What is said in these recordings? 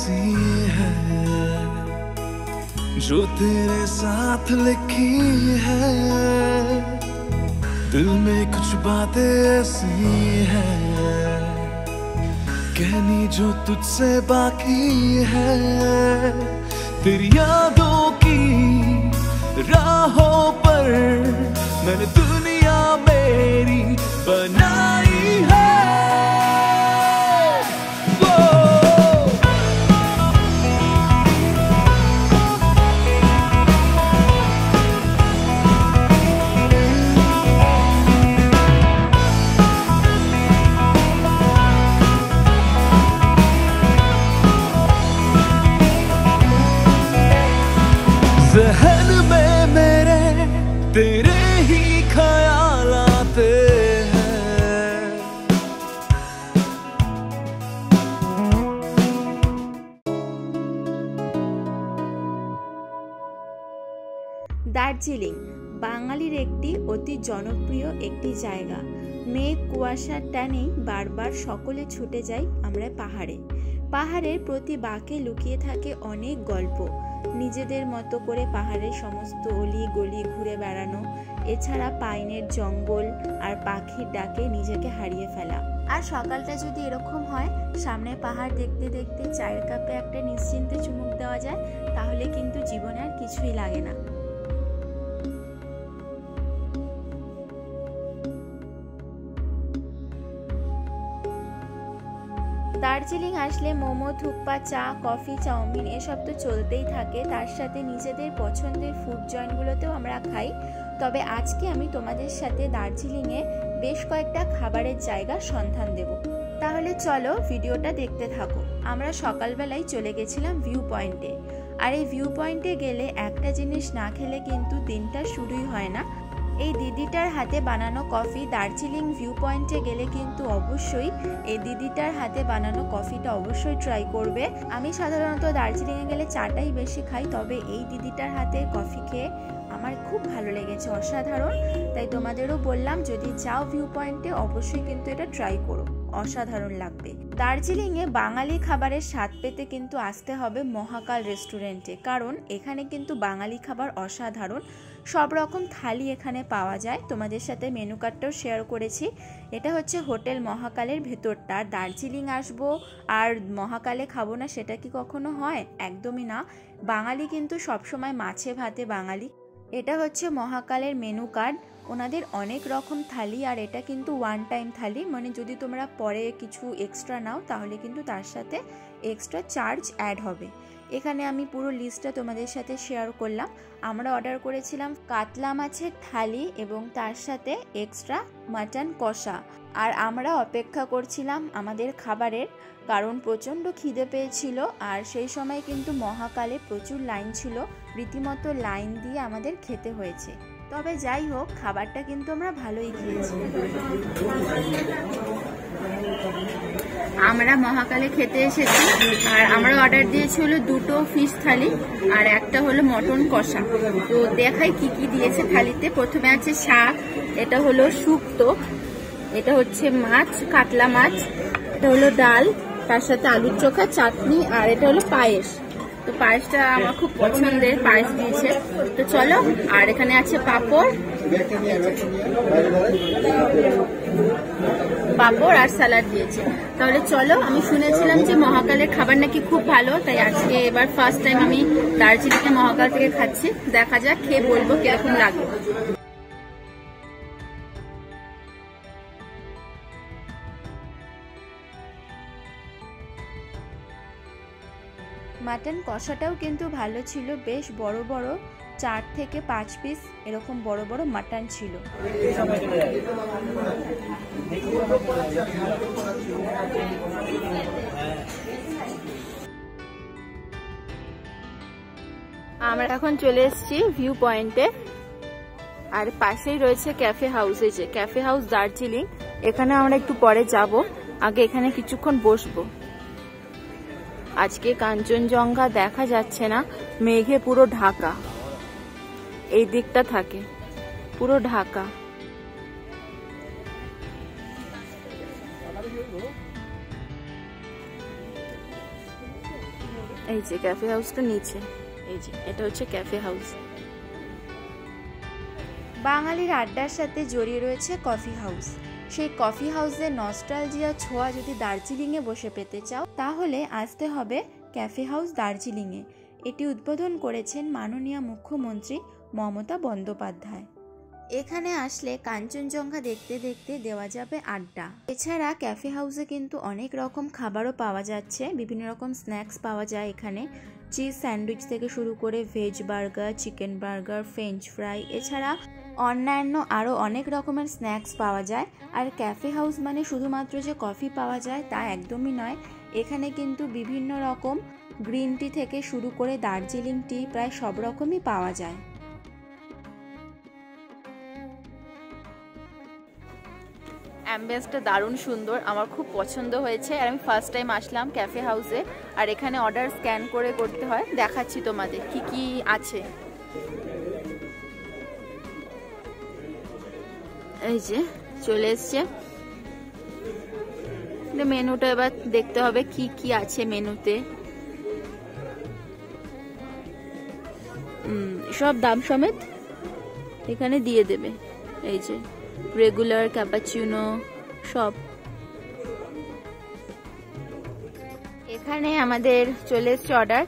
ऐसी है जो तेरे साथ लिखी है। दिल में कुछ बातें ऐसी है कहनी जो तुझसे बाकी है। तेरी यादों की राहों पर मैंने दुनिया मेरी बनाई है। ज़हन में मेरे तेरे ही ख्याल आते हैं। দার্জিলিং বাঙালির একটি অতি জনপ্রিয় একটি জায়গা। মেঘ কুয়াশার টানেই বারবার সকলে ছুটে যাই আমরা পাহাড়ে। পাহাড়ের প্রতি বাঁকে লুকিয়ে থাকে অনেক গল্প। নিজেদের মতো করে পাহাড়ের সমস্ত অলি গলি ঘুরে বেড়ানো, এছাড়া পাইনের জঙ্গল আর পাখির ডাকে নিজেকে হারিয়ে ফেলা। আর সকালটা যদি এরকম হয়, সামনে পাহাড় দেখতে দেখতে চায়ের কাপে একটা নিশ্চিন্তে চুমুক দেওয়া যায়, তাহলে কিন্তু জীবনে আর কিছুই লাগে না। দার্জিলিং আসলে মোমো, থুকপা, চা, কফি, চাউমিন এসব তো চলতেই থাকে। তার সাথে নিজেদের পছন্দের ফুড জয়েন্টগুলোতেও আমরা খাই। তবে আজকে আমি তোমাদের সাথে দার্জিলিংয়ে বেশ কয়েকটা খাবারের জায়গার সন্ধান দেব। তাহলে চলো ভিডিওটা দেখতে থাকো। আমরা সকালবেলায় চলে গেছিলাম ভিউ পয়েন্টে। আর এই ভিউ পয়েন্টে গেলে একটা জিনিস না খেলে কিন্তু দিনটা শুরুই হয় না। এই দিদিটার হাতে বানানো কফি। দার্জিলিং ভিউ পয়েন্টে গেলে কিন্তু অবশ্যই এই দিদিটার হাতে বানানো কফিটা অবশ্যই ট্রাই করবে। আমি সাধারণত দার্জিলিংয়ে গেলে চাটাই বেশি খাই, তবে এই দিদিটার হাতে কফি খেয়ে আমার খুব ভালো লেগেছে, অসাধারণ। তাই তোমাদেরও বললাম, যদি যাও ভিউ পয়েন্টে অবশ্যই কিন্তু এটা ট্রাই করো, অসাধারণ লাগবে। দার্জিলিংয়ে বাঙালি খাবারের স্বাদ পেতে কিন্তু আসতে হবে মহাকাল রেস্টুরেন্টে, কারণ এখানে কিন্তু বাঙালি খাবার অসাধারণ। সব রকম থালি এখানে পাওয়া যায়। তোমাদের সাথে মেনু কার্ডটাও শেয়ার করেছি। এটা হচ্ছে হোটেল মহাকালের ভেতরটা। দার্জিলিং আসবো আর মহাকালে খাবো না, সেটা কি কখনো হয়? একদমই না। বাঙালি কিন্তু সবসময় মাছে ভাতে বাঙালি। এটা হচ্ছে মহাকালের মেনু কার্ড। ওনাদের অনেক রকম থালি, আর এটা কিন্তু ওয়ান টাইম থালি, মানে যদি তোমরা পরে কিছু এক্সট্রা নাও তাহলে কিন্তু তার সাথে এক্সট্রা চার্জ অ্যাড হবে। এখানে আমি পুরো লিস্টটা তোমাদের সাথে শেয়ার করলাম। আমরা অর্ডার করেছিলাম কাতলা মাছের থালি এবং তার সাথে এক্সট্রা মাটন কষা। আর আমরা অপেক্ষা করছিলাম আমাদের খাবারের, কারণ প্রচণ্ড খিদে পেয়েছিল। আর সেই সময় কিন্তু মহাকালে প্রচুর লাইন ছিল, রীতিমতো লাইন দিয়ে আমাদের খেতে হয়েছে। তবে যাই হোক, খাবারটা কিন্তু আমরা ভালোই খেয়েছি। আমরা মহাকালে খেতে এসেছি, আর আমরা অর্ডার দিয়েছি হলো 2টো ফিশ থালি আর একটা হলো মটন কষা। তো দেখাই কি কি দিয়েছে থালিতে। প্রথমে আছে শাক, এটা হলো শুক্তো, এটা হচ্ছে মাছ, কাতলা মাছ, এটা হলো ডাল, তার সাথে আলুর চোখা, চাটনি, আর এটা হলো পায়েস। তো পায়েসটা আমার খুব পছন্দের, পায়েস দিয়েছে। তো চলো, আর এখানে আছে পাঁপড় আর স্যালাড দিয়েছে। তাহলে চলো, আমি শুনেছিলাম যে মহাকালের খাবার নাকি খুব ভালো, তাই আজকে এবার ফার্স্ট টাইম আমি দার্জিলিংয়ে মহাকাল থেকে খাচ্ছি। দেখা যাক, খেয়ে বলবো কিরকম লাগলো। মাটন কষাটাও কিন্তু ভালো ছিল, বেশ বড় বড় 4 থেকে 5 পিস এরকম বড় বড় মাটন ছিল। আমরা এখন চলে এসেছি ভিউ পয়েন্টে, আর পাশেই রয়েছে ক্যাফে হাউস। এই যে ক্যাফে হাউস দার্জিলিং, এখানে আমরা একটু পরে যাব, আগে এখানে কিছুক্ষণ বসবো। আজকে কাঞ্চনজঙ্ঘা দেখা যাচ্ছে না, মেঘে পুরো ঢাকা, এই দিকটা থাকে পুরো ঢাকা। এই যে ক্যাফে হাউসটা নিচে, এই যে এটা হচ্ছে ক্যাফে হাউস। বাঙালির আড্ডার সাথে জড়িয়ে রয়েছে কফি হাউস। সেই কফি হাউসের নস্টালজিয়া ছোঁয়া যদি দার্জিলিংয়ে বসে পেতে চাও তাহলে আসতে হবে ক্যাফে হাউস দার্জিলিংয়ে। এটি উদ্বোধন করেছেন মাননীয় মুখ্যমন্ত্রী মমতা বন্দ্যোপাধ্যায়। এখানে আসলে কাঞ্চনজঙ্ঘা দেখতে দেখতে দেওয়া যাবে আড্ডা। এছাড়া ক্যাফে হাউসে কিন্তু অনেক রকম খাবারও পাওয়া যাচ্ছে, বিভিন্ন রকম স্ন্যাক্স পাওয়া যায় এখানে। চিজ স্যান্ডউইচ থেকে শুরু করে veg burger, chicken burger, French fry, এছাড়া অন্যান্য আরও অনেক রকমের স্ন্যাক্স পাওয়া যায়। আর ক্যাফে হাউস মানে শুধুমাত্র যে কফি পাওয়া যায় তা একদমই নয়, এখানে কিন্তু বিভিন্ন রকম গ্রিন টি থেকে শুরু করে দার্জিলিং টি প্রায় সব রকমই পাওয়া যায়। অ্যাম্বিয়েন্সটা দারুণ সুন্দর, আমার খুব পছন্দ হয়েছে। আর আমি ফার্স্ট টাইম আসলাম ক্যাফে হাউসে। আর এখানে অর্ডার স্ক্যান করে করতে হয়, দেখাচ্ছি তোমাদের কি কি আছে। এই যে চলে এসছে মেনুটা, এবার দেখতে হবে কি কি আছে মেনুতে। সব দাম সমেত এখানে দিয়ে দেবে। এই যে রেগুলার, ক্যাপাচিনো সব এখানে আমাদের চলে এসছে অর্ডার।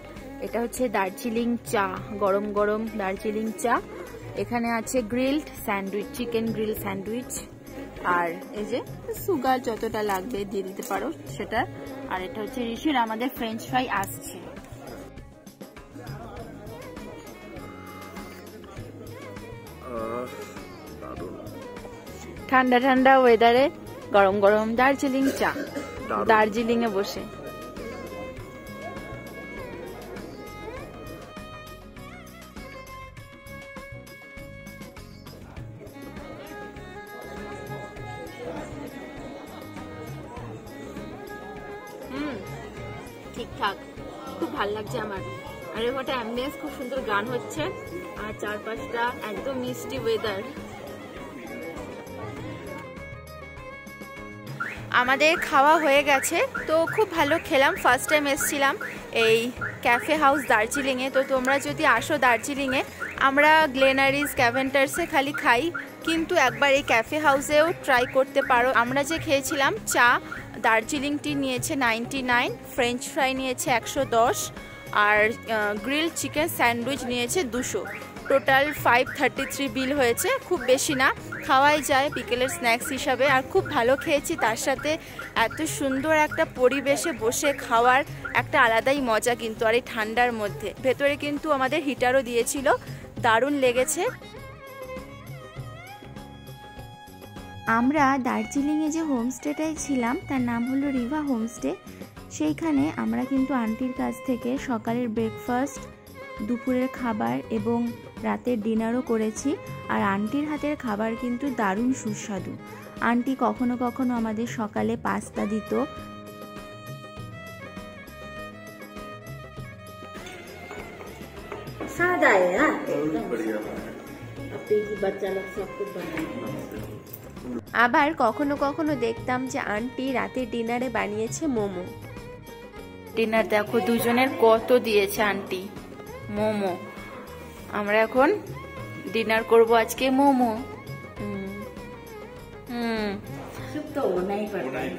এটা হচ্ছে দার্জিলিং চা, গরম গরম দার্জিলিং চা। এখানে আছে grilled sandwich, chicken grill sandwich. আর এই যে সুগার যতটা লাগবে দিয়ে দিতে পারো সেটা। আর এটা হচ্ছে ঋষির আমাদের ফ্রেঞ্চ ফ্রাই আসছে। ঠান্ডা ঠান্ডা ওয়েদারে গরম গরম দার্জিলিং চা, দার্জিলিং এ বসে। ঠিকঠাক, খুব ভালো লাগছে আমার। আর এখানে অ্যাম্বিয়েন্স খুব সুন্দর, গান হচ্ছে আর চারপাশটা একদম মিষ্টি ওয়েদার। আমাদের খাওয়া হয়ে গেছে, তো খুব ভালো খেলাম। ফার্স্ট টাইম এসেছিলাম এই ক্যাফে হাউস দার্জিলিংয়ে। তো তোমরা যদি আসো দার্জিলিংয়ে, আমরা গ্লেনারিস, ক্যাভেন্টার্সে খালি খাই, কিন্তু একবার এই ক্যাফে হাউসেও ট্রাই করতে পারো। আমরা যে খেয়েছিলাম চা, দার্জিলিং টি নিয়েছে 99, ফ্রেঞ্চ ফ্রাই নিয়েছে 110, আর গ্রিল চিকেন স্যান্ডউইচ নিয়েছে 200। টোটাল 533 বিল হয়েছে, খুব বেশি না, খাওয়াই যায় বিকেলের স্ন্যাক্স হিসাবে। আর খুব ভালো খেয়েছি, তার সাথে এত সুন্দর একটা পরিবেশে বসে খাওয়ার একটা আলাদাই মজা কিন্তু। আর এই ঠান্ডার মধ্যে ভেতরে কিন্তু আমাদের হিটারও দিয়েছিল, দারুণ লেগেছে। আমরা দার্জিলিংয়ে যে হোমস্টেটায় ছিলাম তার নাম হলো রিভা হোমস্টে। সেইখানে আমরা কিন্তু আন্টির কাছ থেকে সকালের ব্রেকফাস্ট, দুপুরের খাবার এবং রাতের ডিনারও করেছি। আর আন্টির হাতের খাবার কিন্তু দারুণ সুস্বাদু। আন্টি কখনো কখনো আমাদের সকালে পাস্তা দিত। আবার কখনো কখনো দেখতাম যে আন্টি রাতের ডিনারে বানিয়েছে মোমো। ডিনার দেখো দুজনের কত দিয়েছে আন্টি, মোমো। আমরা এখন ডিনার করব আজকে মোমো। तो होना ही पड़ता है,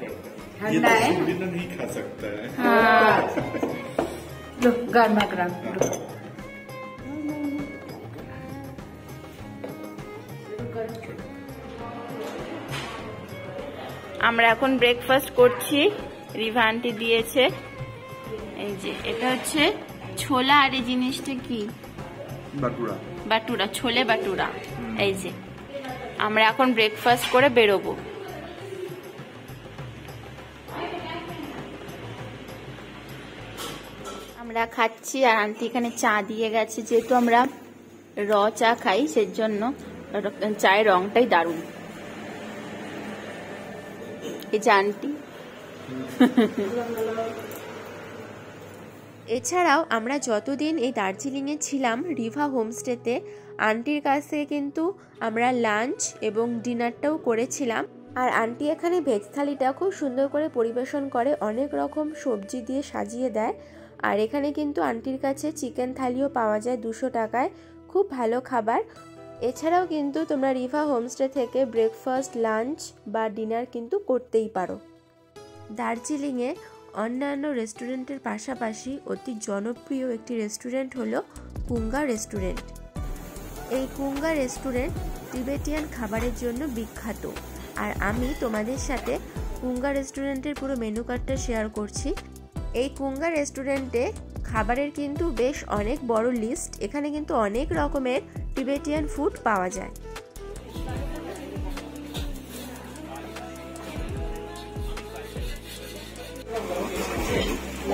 ठंडा है, नहीं खा सकता है। हाँ लो गर्मा गर्म लो। আমরা এখন ব্রেকফাস্ট করছি, রিভা আন্টি দিয়েছে। এই যে এটা হচ্ছে ছোলা, আর এই জিনিসটা কি? বাটুরা, বাটুরা, ছোলে বাটুরা। এই যে আমরা এখন ব্রেকফাস্ট করে বেরোবো। আমরা খাচ্ছি আর আন্টি এখানে চা দিয়ে গেছে। যেহেতু আমরা র চা খাই সেজন্য চায়ের রংটাই দারুণ। এই যে আন্টি। এছাড়াও আমরা যতদিন এই দার্জিলিংয়ে ছিলাম রিভা হোমস্টেতে, আন্টির কাছ থেকে কিন্তু আমরা লাঞ্চ এবং ডিনারটাও করেছিলাম। আর আন্টি এখানে ভেজ থালিটা খুব সুন্দর করে পরিবেশন করে, অনেক রকম সবজি দিয়ে সাজিয়ে দেয়। আর এখানে কিন্তু আন্টির কাছে চিকেন থালিও পাওয়া যায় 200 টাকায়, খুব ভালো খাবার। এছাড়াও কিন্তু তোমরা রিভা হোমস্টে থেকে ব্রেকফাস্ট, লাঞ্চ বা ডিনার কিন্তু করতেই পারো। দার্জিলিংয়ে অন্যান্য রেস্টুরেন্টের পাশাপাশি অতি জনপ্রিয় একটি রেস্টুরেন্ট হলো কুঙ্গা রেস্টুরেন্ট। এই কুঙ্গা রেস্টুরেন্ট তিবেটিয়ান খাবারের জন্য বিখ্যাত। আর আমি তোমাদের সাথে কুঙ্গা রেস্টুরেন্টের পুরো মেনু কার্ডটা শেয়ার করছি। এই কুঙ্গা রেস্টুরেন্টে খাবারের কিন্তু বেশ অনেক বড় লিস্ট। এখানে কিন্তু অনেক রকমের তিবেটিয়ান ফুড পাওয়া যায়।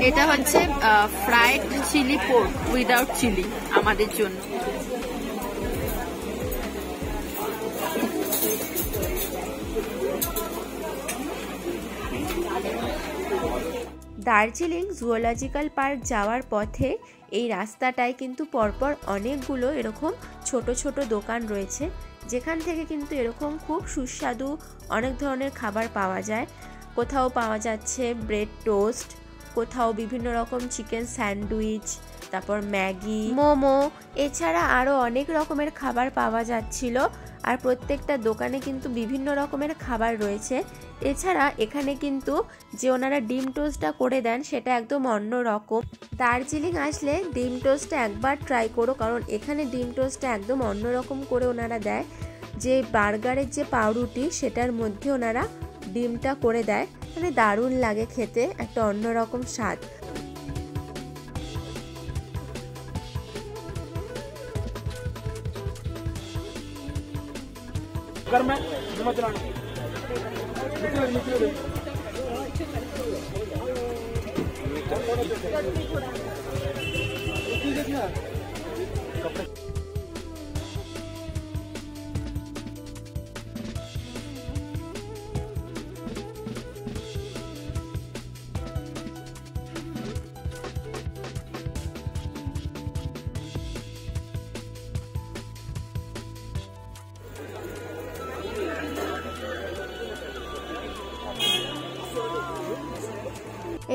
এটা হচ্ছে fried chilli pork without chilli আমাদের জন্য। দার্জিলিং জুওলজিক্যাল পার্ক যাওয়ার পথে এই রাস্তাটায় কিন্তু পরপর অনেকগুলো এরকম ছোট ছোট দোকান রয়েছে, যেখান থেকে কিন্তু এরকম খুব সুস্বাদু অনেক ধরনের খাবার পাওয়া যায়। কোথাও পাওয়া যাচ্ছে ব্রেড টোস্ট, কোথাও বিভিন্ন রকম চিকেন স্যান্ডউইচ, তারপর ম্যাগি, মোমো, এছাড়া আরও অনেক রকমের খাবার পাওয়া যাচ্ছিল। আর প্রত্যেকটা দোকানে কিন্তু বিভিন্ন রকমের খাবার রয়েছে। এছাড়া এখানে কিন্তু যে ওনারা ডিম টোস্টটা করে দেন সেটা একদম অন্য রকম। দার্জিলিং আসলে ডিম টোস্টটা একবার ট্রাই করো, কারণ এখানে ডিম টোস্টটা একদম অন্য রকম করে ওনারা দেয়। যে বার্গারের যে পাউরুটি সেটার মধ্যে ওনারা ডিমটা করে দেয়, মানে দারুণ লাগে খেতে, একটা অন্যরকম স্বাদ।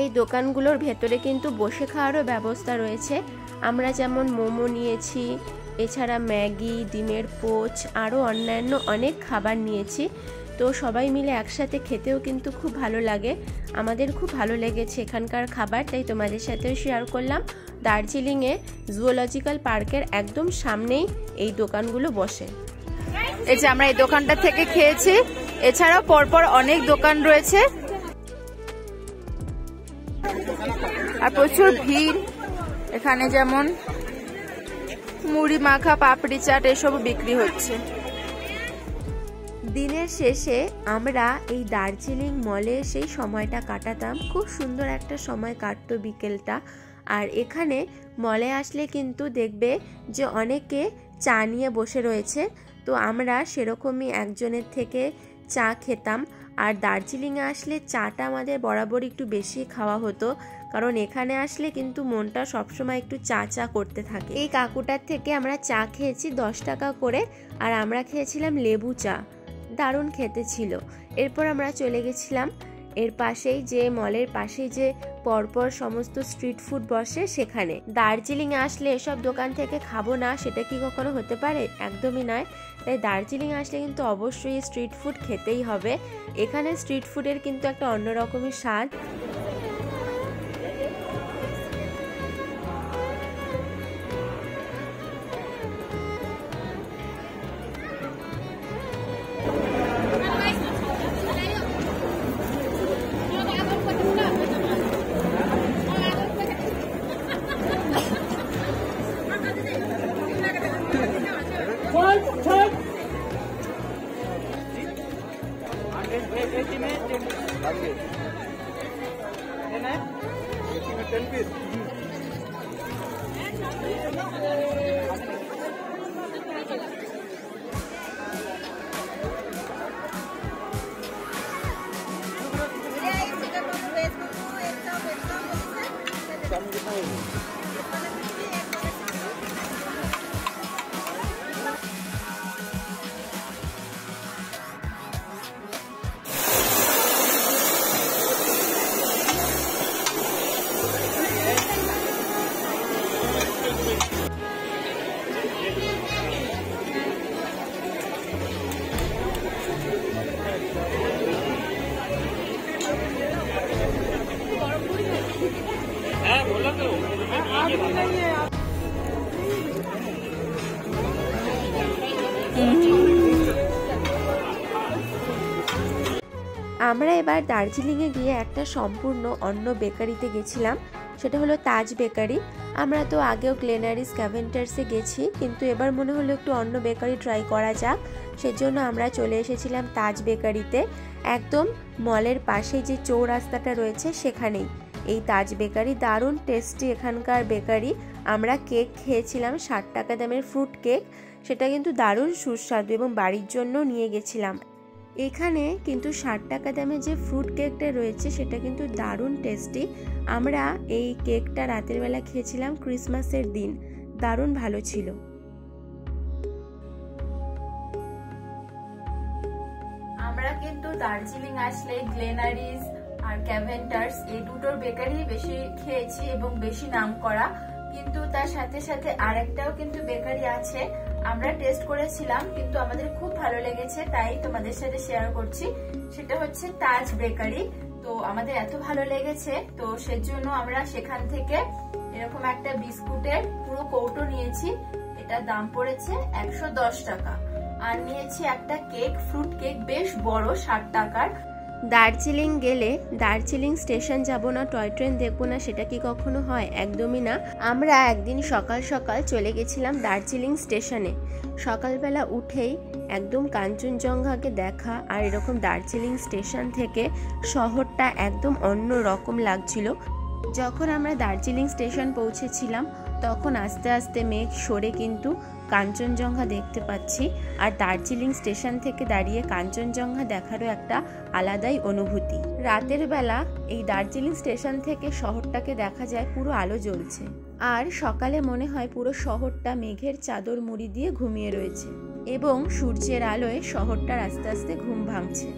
এই দোকানগুলোর ভেতরে কিন্তু বসে খাওয়ারও ব্যবস্থা রয়েছে। আমরা যেমন মোমো নিয়েছি, এছাড়া ম্যাগি, ডিমের পোচ, আরও অন্যান্য অনেক খাবার নিয়েছি। তো সবাই মিলে একসাথে খেতেও কিন্তু খুব ভালো লাগে। আমাদের খুব ভালো লেগেছে এখানকার খাবার, তাই তোমাদের সাথেও শেয়ার করলাম। দার্জিলিংয়ে জুওলজিক্যাল পার্কের একদম সামনেই এই দোকানগুলো বসে। এই যে আমরা এই দোকানটা থেকে খেয়েছি, এছাড়াও পরপর অনেক দোকান রয়েছে আর প্রচুর ভিড়। এখানে যেমন মুড়ি মাখা, পাপড়ি চাট এসব বিক্রি হচ্ছে। দিনের শেষে আমরা এই দার্জিলিং মলে সেই সময়টা কাটাতাম। খুব সুন্দর একটা সময় কাটতো বিকেলটা। আর এখানে মলে আসলে কিন্তু দেখবে যে অনেকে চা নিয়ে বসে রয়েছে। তো আমরা সেরকমই একজনের থেকে চা খেতাম। আর দার্জিলিংয়ে আসলে চাটা আমাদের বরাবর একটু বেশি খাওয়া হতো, কারণ এখানে আসলে কিন্তু মনটা সবসময় একটু চা চা করতে থাকে। এই কাকুটার থেকে আমরা চা খেয়েছি 10 টাকা করে, আর আমরা খেয়েছিলাম লেবু চা, দারুণ খেতে ছিল। এরপর আমরা চলে গেছিলাম এর পাশেই, যে মলের পাশেই যে পরপর সমস্ত স্ট্রিট ফুড বসে সেখানে। দার্জিলিংয়ে আসলে এসব দোকান থেকে খাবো না সেটা কি কখনো হতে পারে? একদমই নয়। তাই দার্জিলিং আসলে কিন্তু অবশ্যই স্ট্রিট ফুড খেতেই হবে। এখানে স্ট্রিট ফুডের কিন্তু একটা অন্যরকমই স্বাদ। আমরা এবার দার্জিলিংয়ে গিয়ে একটা সম্পূর্ণ অন্য বেকারিতে গেছিলাম, সেটা হলো তাজ বেকারি। আমরা তো আগেও গ্লেনারিস ক্যাভেন্টার্সে গেছি, কিন্তু এবার মনে হলো একটু অন্য বেকারি ট্রাই করা যাক, সেজন্য আমরা চলে এসেছিলাম তাজ বেকারিতে। একদম মলের পাশে যে চৌরাস্তাটা রয়েছে সেখানেই এই তাজ বেকারি। দারুণ টেস্টি এখানকার বেকারি। আমরা কেক খেয়েছিলাম 60 টাকা দামের ফ্রুট কেক, সেটা কিন্তু দারুণ সুস্বাদু এবং বাড়ির জন্য নিয়ে গেছিলাম। এখানে কিন্তু 60 টাকা দামে যে ফ্রুট কেকটা রয়েছে সেটা কিন্তু দারুণ টেস্টি। আমরা এই কেকটা রাতের বেলা খেয়েছিলাম ক্রিসমাসের দিন, দারুণ ভালো ছিল। আমরা কিন্তু দার্জিলিং আসলে গ্লেনারিস আর ক্যাভেন্টার্স এই দুটোর বেকারি বেশি খেয়েছি এবং বেশি নাম করা, কিন্তু তার সাথে সাথে আরেকটাও কিন্তু বেকারি আছে, আমরা টেস্ট করেছিলাম কিন্তু আমাদের খুব ভালো লেগেছে, তাই তোমাদের সাথে শেয়ার করছি। সেটা হচ্ছে তাজ বেকারি। তো আমাদের এত ভালো লেগেছে, তো সেজন্য আমরা সেখান থেকে এরকম একটা বিস্কুটের পুরো কৌটো নিয়েছি। এটার দাম পড়েছে 110 টাকা। আর নিয়েছি একটা কেক, ফ্রুট কেক, বেশ বড়, 60 টাকার। দার্জিলিং গেলে দার্জিলিং স্টেশন যাব না, টয় ট্রেন দেখবো না, সেটা কি কখনো হয়? একদমই না। আমরা একদিন সকাল সকাল চলে গেছিলাম দার্জিলিং স্টেশনে। সকালবেলা উঠেই একদম কাঞ্চনজঙ্ঘাকে দেখা আর এরকম দার্জিলিং স্টেশন থেকে শহরটা একদম অন্য রকম লাগছিল। যখন আমরা দার্জিলিং স্টেশন পৌঁছেছিলাম তখন আস্তে আস্তে মেঘ সরে কিন্তু কাঞ্চনজঙ্ঘা দেখতে পাচ্ছি। আর দার্জিলিং স্টেশন থেকে দাঁড়িয়ে কাঞ্চনজঙ্ঘা দেখারও একটা আলাদাই অনুভূতি। রাতের বেলা এই দার্জিলিং স্টেশন থেকে শহরটাকে দেখা যায় পুরো আলো জ্বলছে, আর সকালে মনে হয় পুরো শহরটা মেঘের চাদর মুড়ি দিয়ে ঘুমিয়ে রয়েছে এবং সূর্যের আলোয় শহরটার আস্তে আস্তে ঘুম ভাঙছে।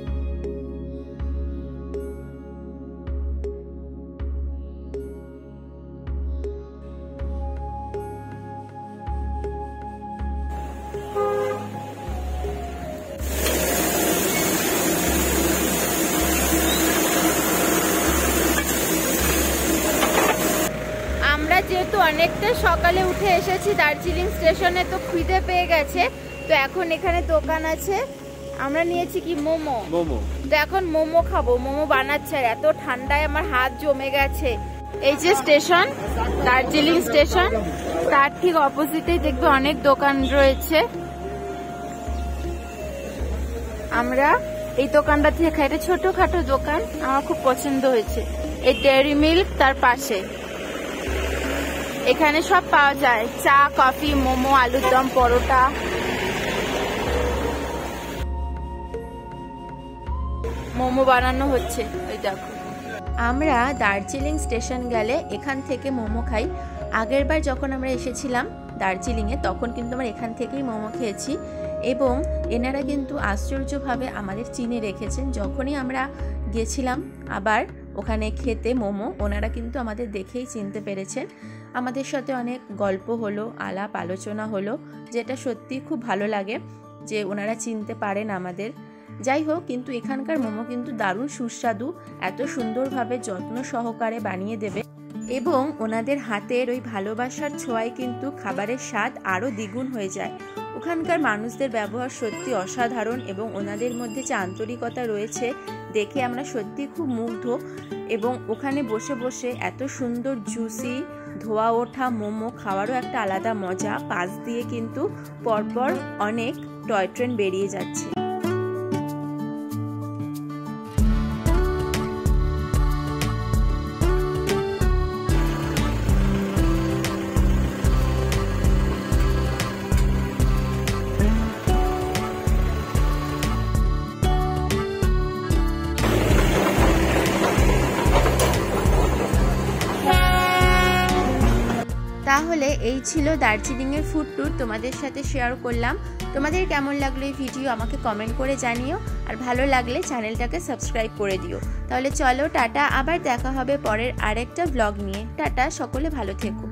যেহেতু অনেকটা সকালে উঠে এসেছি দার্জিলিং স্টেশনে, তো খিদে পেয়ে গেছে, তো এখন এখানে দোকান আছে। আমরা নিয়েছি কি মোমো, তো এখন মোমো খাবো। মোমো বানাচ্ছে, আর এত ঠান্ডায় আমার হাত জমে গেছে। এই যে স্টেশন, দার্জিলিং স্টেশন, তার ঠিক অপোজিটেই দেখবে অনেক দোকান রয়েছে। আমরা এই দোকানটা থেকে খাই, এটা ছোটখাটো দোকান, আমার খুব পছন্দ হয়েছে। এই ডেয়ারি মিল্ক তার পাশে, এখানে সব পাওয়া যায়, চা, কফি, মোমো, আলুর দম, পরোটা। মোমো বানানো হচ্ছে, এই দেখো। আমরা দার্জিলিং স্টেশন গেলে এখান থেকে মোমো খাই। আগের বার যখন আমরা এসেছিলাম দার্জিলিংয়ে তখন কিন্তু আমরা এখান থেকেই মোমো খেয়েছি, এবং এনারা কিন্তু আশ্চর্যভাবে আমাদের চিনে রেখেছেন। যখনই আমরা গেছিলাম আবার ওখানে খেতে মোমো, ওনারা কিন্তু আমাদের দেখেই চিনতে পেরেছেন। আমাদের সাথে অনেক গল্প হলো, আলাপ আলোচনা হলো, যেটা সত্যি খুব ভালো লাগে যে ওনারা চিনতে পারেন আমাদের। যাই হোক, কিন্তু এখানকার মোমো কিন্তু দারুণ সুস্বাদু, এত সুন্দরভাবে যত্ন সহকারে বানিয়ে দেবে, এবং ওনাদের হাতের ওই ভালোবাসার ছোঁয়ায় কিন্তু খাবারের স্বাদ আরও দ্বিগুণ হয়ে যায়। ওখানকার মানুষদের ব্যবহার সত্যি অসাধারণ, এবং ওনাদের মধ্যে যে আন্তরিকতা রয়েছে দেখে আমরা সত্যি খুব মুগ্ধ। এবং ওখানে বসে বসে এত সুন্দর জুসি ধোয়া ওঠা মোমো খাওয়ারও একটা আলাদা মজা। পাশ দিয়ে কিন্তু পরপর অনেক টয় ট্রেন বেরিয়ে যাচ্ছে। তাহলে এই ছিল দার্জিলিংয়ের ফুড ট্যুর, তোমাদের সাথে শেয়ার করলাম। তোমাদের কেমন লাগলো এই ভিডিও আমাকে কমেন্ট করে জানিও, আর ভালো লাগলে চ্যানেলটাকে সাবস্ক্রাইব করে দিও। তাহলে চলো টাটা, আবার দেখা হবে পরের আরেকটা ব্লগ নিয়ে। টাটা, সকলে ভালো থেকো।